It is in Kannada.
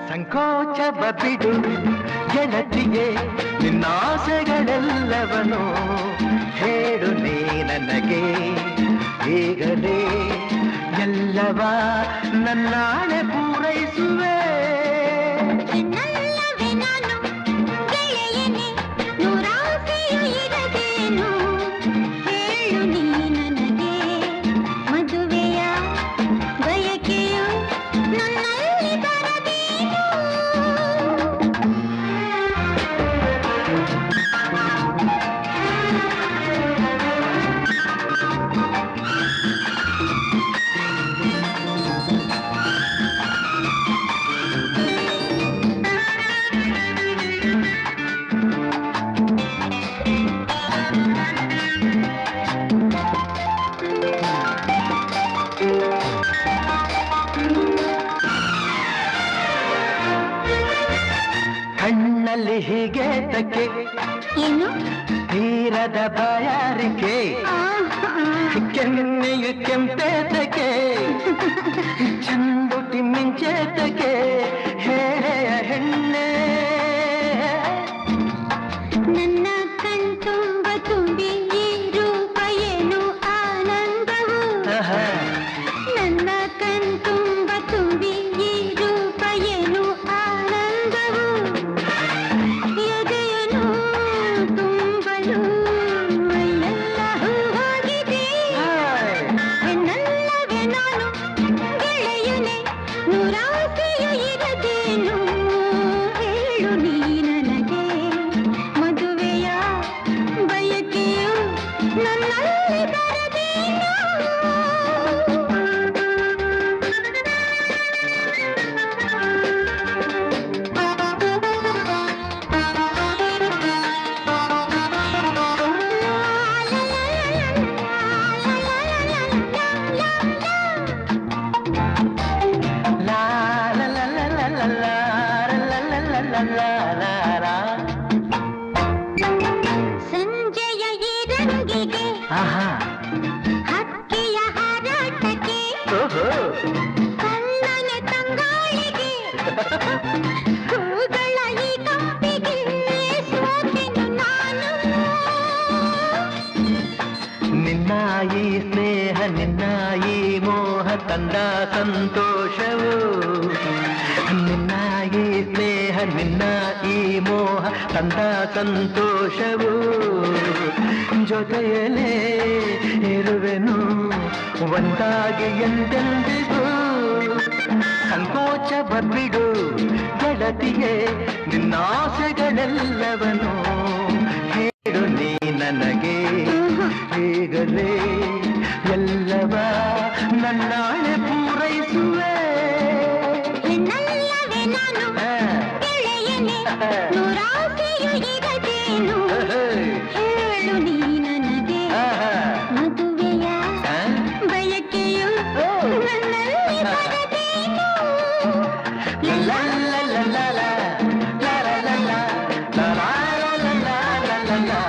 ಸಂಕೋಚವ ಬಿಡು ಗೆಳತಿಯೇ, ನಿನ್ನಾಸೆಗಳೆಲ್ಲವನು ಹೇಳು ನೀ ನನಗೆ. ಈಗಲೇ ಎಲ್ಲವ ನನ್ನಾಣೆ ಪೂರೈಸುವೆ. ಕಣ್ಣಲ್ಲಿ ಹೀಗೆ ತಕ್ಕೆ ಏನು ತೀರದ ಬಾಯಾರಿಕೆ, ಕೆನ್ನೆಯು ಕೆಂಪೇತಕ್ಕೆ, ಚಂದುಟಿ ಮಿಂಚೇತಕ್ಕೆ, ಹೇಳೆಯ ಹೆಣ್ಣೆ. ನನ್ನ ಕಣ್ತುಂಬ ತುಂಬಿ ಈ ರೂಪ ಏನು ಆನಂದವು. ನನ್ನ ಕಣ್ತುಂಬ ತುಂಬಿ ಈ ರೂಪ ಏನು ಆನಂದವು. ಎದೆಯನು ತುಂಬಲು ಮೈಯೆಲ್ಲ ಹೂವಾಗಿದೆ. ಎನ್ನಲ್ಲವೇ ನಾನು ಗೆಳೆಯನೆ, ನೂರಾಸೆಯು ಇರದೇನು. ಹೇಳು ನೀ ನನಗೆ, ಮದುವೆಯ ಬಯಕೆಯು ನನ್ನಲ್ಲಿ ಬರದೇನು. ಲಾ ಲಾ ಲಾ ಲಾ ಲಾ ಲಾ ಲಾ ಲಾ ಲಾ ಲಾ ಲಾ ಲಾ ಲಾ. ಸಂಜೆಯ ಈ ರಂಗಿಗೆ, ಆಹಾ ಹಕ್ಕಿಯ ಹಾರಾಟಕ್ಕೆ, ಓಹೋ ಕಣ್ಣನೆ ತಂಗಾಳಿಗೆ, ಹೂಗಳ ಈ ಕಂಪಿಗೆ ಸೋತೆನು ನಾನು. ನಿನ್ನ ಈ ಸ್ನೇಹ, ನಿನ್ನ ಈ ಮೋಹ ತಂದ ಸಂತೋಷವು. ನಿನ್ನ ಈ ಸ್ನೇಹ, ನಿನ್ನ ಈ ಮೋಹ ತಂದ ಸಂತೋಷವು. ಜೊತೆಯಲೇ ಇರುವೆನು ಒಂದಾಗಿ ಎಂದೆಂದಿಗೂ. ಸಂಕೋಚವ ಬಿಡು ಗೆಳತಿಯೇ, ನಿನ್ನಾಸೆಗಳೆಲ್ಲವನು ಹೇಳು ನೀ ನನಗೆ. ಈಗಲೇ ಎಲ್ಲವ ನನ್ನಾಣೆ ಪೂರೈಸುವೆ. ಎನ್ನಲ್ಲವೇ ನಾನು ಗೆಳೆಯನೆ, ನೂರಾಸೆಯು ಇರದೇನು. ಹೇಳು ನೀ ನನಗೆ, ಮದುವೆಯ ಬಯಕೆಯು ನನ್ನಲ್ಲಿ ಬರದೇನು. ಲಾ ಲಾ ಲಾ ಲಾ ಲಾ ಲಾ ಲಾ ಲಾ ಲಾ ಲಾ ಲಾ ಲಾ ಲಾ ಲಾ ಲಾ.